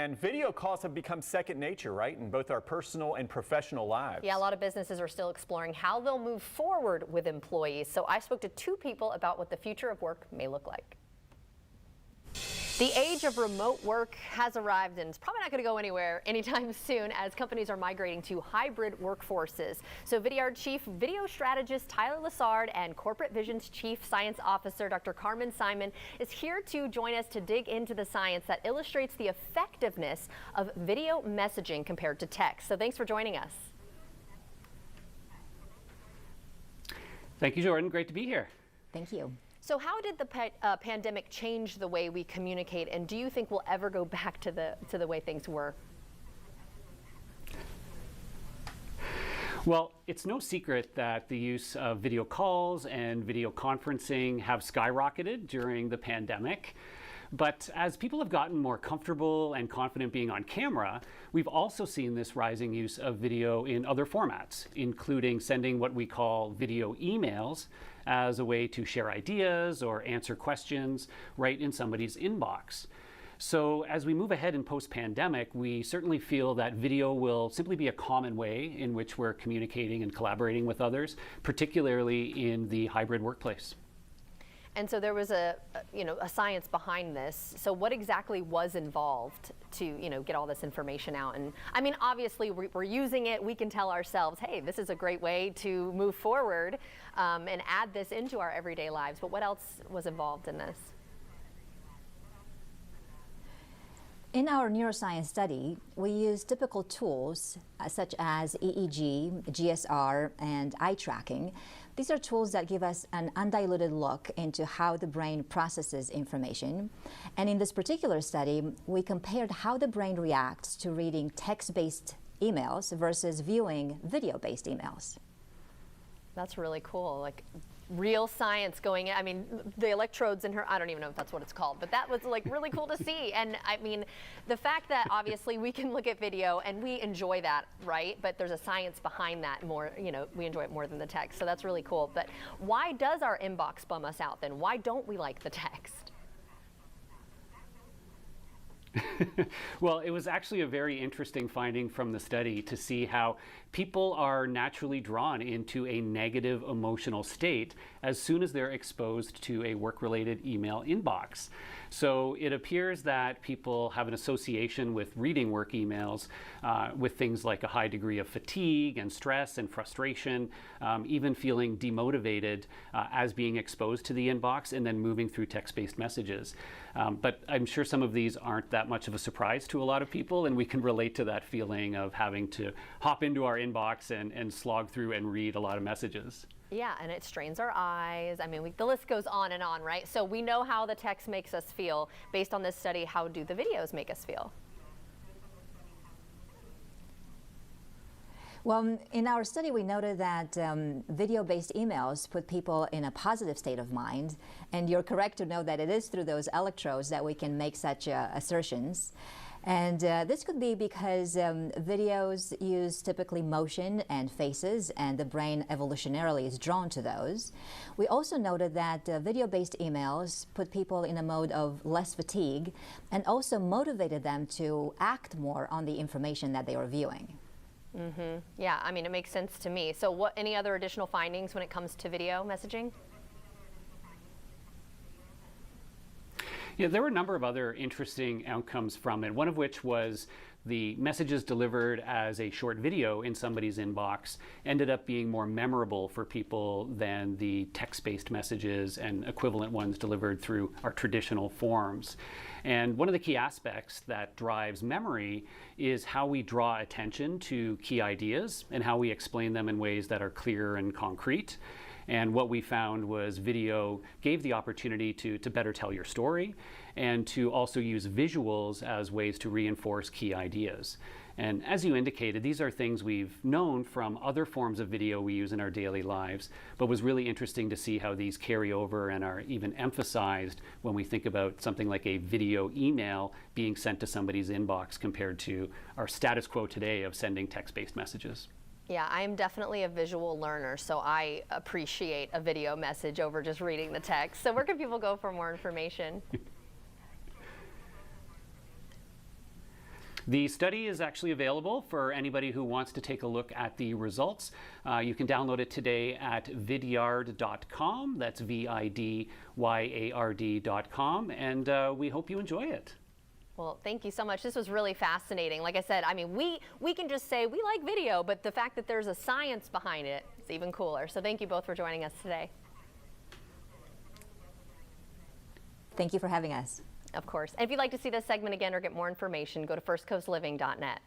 And video calls have become second nature, right, in both our personal and professional lives. Yeah, a lot of businesses are still exploring how they'll move forward with employees. So I spoke to two people about what the future of work may look like. The age of remote work has arrived, and it's probably not going to go anywhere anytime soon as companies are migrating to hybrid workforces. So Vidyard Chief Video Strategist Tyler Lessard and Corporate Vision's Chief Science Officer Dr. Carmen Simon is here to join us to dig into the science that illustrates the effectiveness of video messaging compared to text. So thanks for joining us. Thank you, Jordan. Great to be here. Thank you. So how did the pandemic change the way we communicate, and do you think we'll ever go back to the way things were? Well, it's no secret that the use of video calls and video conferencing have skyrocketed during the pandemic. But as people have gotten more comfortable and confident being on camera, we've also seen this rising use of video in other formats, including sending what we call video emails as a way to share ideas or answer questions right in somebody's inbox. So as we move ahead in post-pandemic, we certainly feel that video will simply be a common way in which we're communicating and collaborating with others, particularly in the hybrid workplace. And so there was a science behind this. So what exactly was involved to, get all this information out? And I mean, obviously we're using it. We can tell ourselves, hey, this is a great way to move forward and add this into our everyday lives. But what else was involved in this? In our neuroscience study, we use typical tools such as EEG, GSR, and eye tracking. These are tools that give us an undiluted look into how the brain processes information. And in this particular study, we compared how the brain reacts to reading text-based emails versus viewing video-based emails. That's really cool. Like real science going in. I mean, the electrodes in her, I don't even know if that's what it's called, but that was like really cool to see. And I mean, the fact that obviously we can look at video and we enjoy that, right? But there's a science behind that more, we enjoy it more than the text. So that's really cool. But why does our inbox bum us out then? Why don't we like the text? Well, it was actually a very interesting finding from the study to see how people are naturally drawn into a negative emotional state as soon as they're exposed to a work-related email inbox. So it appears that people have an association with reading work emails with things like a high degree of fatigue and stress and frustration, even feeling demotivated as being exposed to the inbox and then moving through text-based messages. But I'm sure some of these aren't that much of a surprise to a lot of people, and we can relate to that feeling of having to hop into our inbox and slog through and read a lot of messages. Yeah, and it strains our eyes. I mean, the list goes on and on, right? So we know how the text makes us feel. Based on this study, how do the videos make us feel? Well, in our study, we noted that video-based emails put people in a positive state of mind. And you're correct to know that it is through those electrodes that we can make such assertions. And this could be because videos use typically motion and faces, and the brain evolutionarily is drawn to those. We also noted that video-based emails put people in a mode of less fatigue and also motivated them to act more on the information that they were viewing. Mm-hmm. Yeah, I mean, it makes sense to me. So any other additional findings when it comes to video messaging? Yeah, there were a number of other interesting outcomes from it, one of which was the messages delivered as a short video in somebody's inbox ended up being more memorable for people than the text-based messages and equivalent ones delivered through our traditional forms. And one of the key aspects that drives memory is how we draw attention to key ideas and how we explain them in ways that are clear and concrete. And what we found was video gave the opportunity to better tell your story and to also use visuals as ways to reinforce key ideas. And as you indicated, these are things we've known from other forms of video we use in our daily lives, but was really interesting to see how these carry over and are even emphasized when we think about something like a video email being sent to somebody's inbox compared to our status quo today of sending text-based messages. Yeah, I'm definitely a visual learner, so I appreciate a video message over just reading the text. So where can people go for more information? The study is actually available for anybody who wants to take a look at the results. You can download it today at vidyard.com. That's vidyard.com, and we hope you enjoy it. Well, thank you so much. This was really fascinating. Like I said, I mean, we can just say we like video, but the fact that there's a science behind it is even cooler. So thank you both for joining us today. Thank you for having us. Of course. And if you'd like to see this segment again or get more information, go to firstcoastliving.net.